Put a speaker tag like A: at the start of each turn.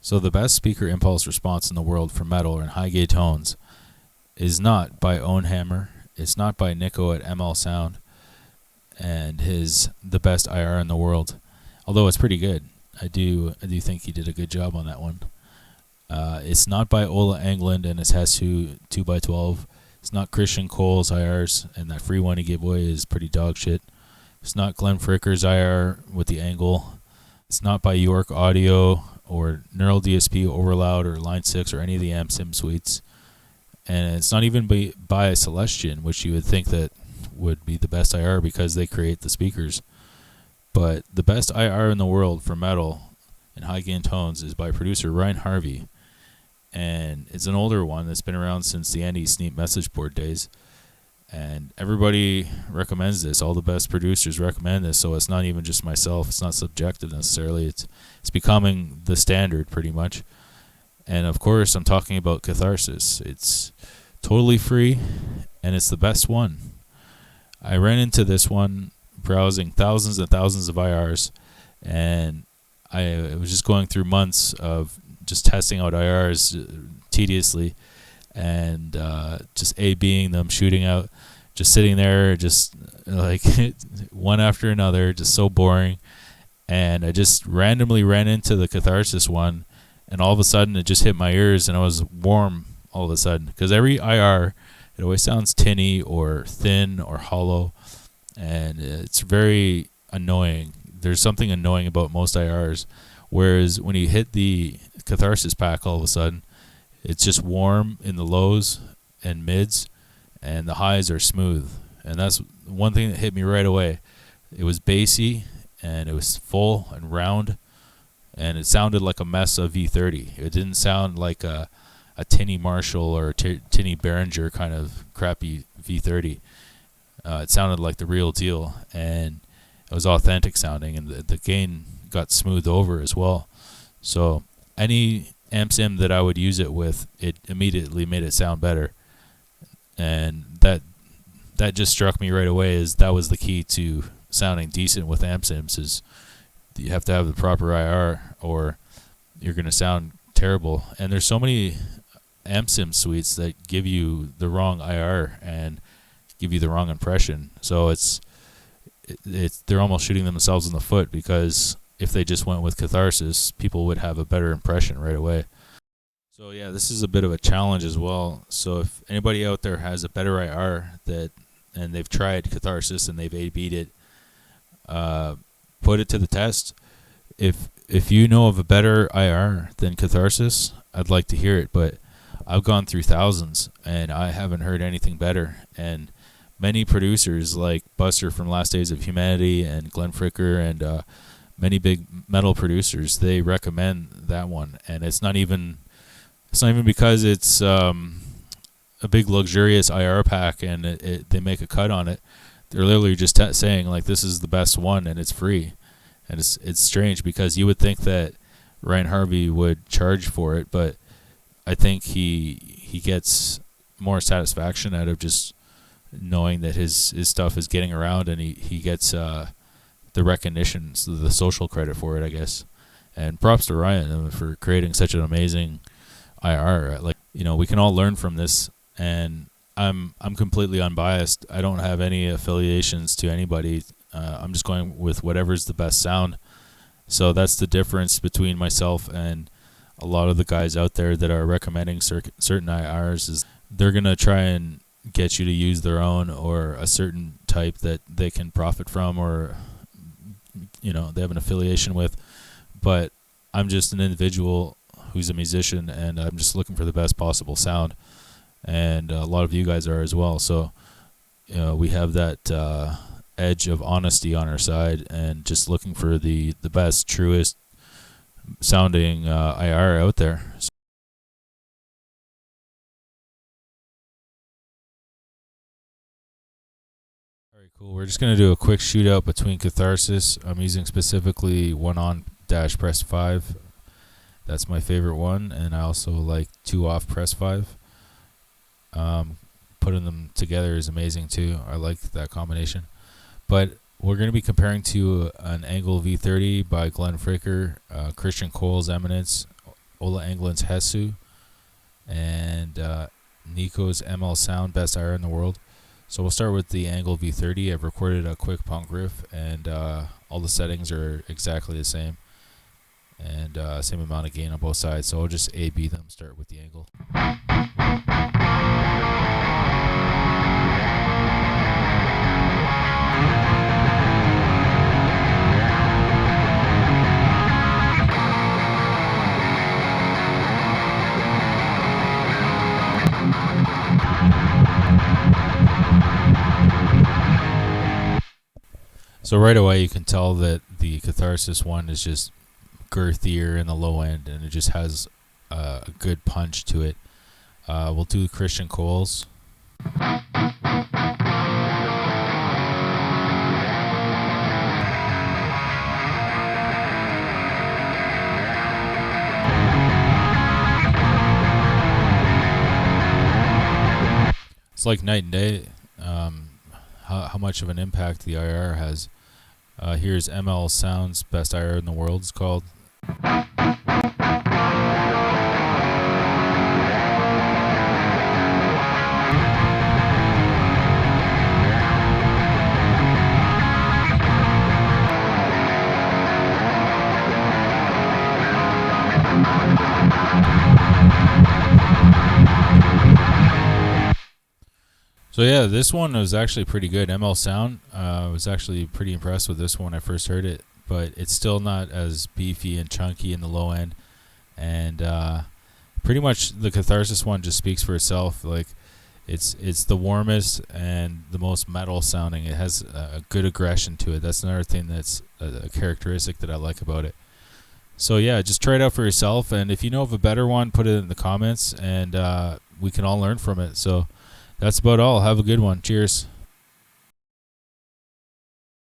A: So the best speaker impulse response in the world for metal and high gain tones is not by Ownhammer. It's not by Nico at ML Sound and his the best IR in the world. Although it's pretty good. I do think he did a good job on that one. It's not by Ola Englund and his Hesu 2x12. It's not Christian Cole's IRs, and that free one he gave away is pretty dog shit. It's not Glenn Fricker's IR with the angle. It's not by York Audio or Neural DSP Overloud or Line 6 or any of the AmSim suites. And it's not even by Celestion, which you would think that would be the best IR because they create the speakers. But the best IR in the world for metal and high gain tones is by producer Ryan Harvey. And it's an older one that's been around since the Andy Sneap message board days. And everybody recommends this. All the best producers recommend this, so it's not even just myself. It's not subjective necessarily. It's becoming the standard pretty much. And of course, I'm talking about Catharsis. It's totally free, and it's the best one. I ran into this one browsing thousands and thousands of IRs, and I was just going through months of just testing out IRs tediously, and just A-Bing them, shooting out, just sitting there, just like one after another, just so boring. And I just randomly ran into the Catharsis one, and all of a sudden it just hit my ears, and I was warm all of a sudden. Because every IR, it always sounds tinny or thin or hollow, and it's very annoying. There's something annoying about most IRs, whereas when you hit the Catharsis pack all of a sudden, it's just warm in the lows and mids, and the highs are smooth. And that's one thing that hit me right away. It was bassy, and it was full and round, and it sounded like a Mesa V30. It didn't sound like a tinny Marshall or a tinny Behringer kind of crappy V30. It sounded like the real deal, and it was authentic sounding, and the gain got smoothed over as well. So any AmSim that I would use it with, it immediately made it sound better. And that just struck me right away as that was the key to sounding decent with AmSims, is you have to have the proper IR or you're going to sound terrible. And there's so many AmSim suites that give you the wrong IR and give you the wrong impression. So they're almost shooting themselves in the foot, because if they just went with Catharsis, people would have a better impression right away. So yeah, this is a bit of a challenge as well. So if anybody out there has a better IR and they've tried Catharsis and they've A-B'd it, put it to the test. If you know of a better IR than Catharsis, I'd like to hear it. But I've gone through thousands and I haven't heard anything better. And many producers like Buster from Last Days of Humanity and Glenn Fricker and many big metal producers, they recommend that one. And it's not even because it's a big luxurious IR pack and they make a cut on it. They're literally just saying like, this is the best one and it's free. And it's strange, because you would think that Ryan Harvey would charge for it, but I think he gets more satisfaction out of just knowing that his stuff is getting around, and he gets the recognition, so the social credit for it, I guess. And props to Ryan for creating such an amazing IR. Like, we can all learn from this, and I'm completely unbiased. I don't have any affiliations to anybody. I'm just going with whatever's the best sound. So that's the difference between myself and a lot of the guys out there that are recommending certain IRs, is they're going to try and get you to use their own or a certain type that they can profit from, or they have an affiliation with. But I'm just an individual who's a musician, and I'm just looking for the best possible sound, and a lot of you guys are as well. So we have that edge of honesty on our side, and just looking for the best, truest sounding IR out there. Alright, cool. We're just going to do a quick shootout between Catharsis. I'm using specifically 1-on-press 5. That's my favorite one, and I also like 2-off press 5. Putting them together is amazing too. I like that combination. But we're going to be comparing to an Angle V30 by Glenn Fricker, Christian Cole's Eminence, Ola England's Hesu, and Nico's ML Sound Best IR in the World. So we'll start with the Angle V30. I've recorded a quick punk riff, and all the settings are exactly the same, and same amount of gain on both sides. So I'll just A/B them. Start with the Angle. So right away you can tell that the Catharsis one is just girthier in the low end, and it just has a good punch to it. We'll do Christian Cole's. It's like night and day how much of an impact the IR has. Here's ML Sound's Best IR in the World, it's called. So yeah, this one was actually pretty good. ML Sound, I was actually pretty impressed with this one when I first heard it, but it's still not as beefy and chunky in the low end. And pretty much the Catharsis one just speaks for itself. Like it's the warmest and the most metal sounding. It has a good aggression to it. That's another thing that's a characteristic that I like about it. So yeah, just try it out for yourself, and if you know of a better one, put it in the comments, and we can all learn from it. So that's about all. Have a good one. Cheers.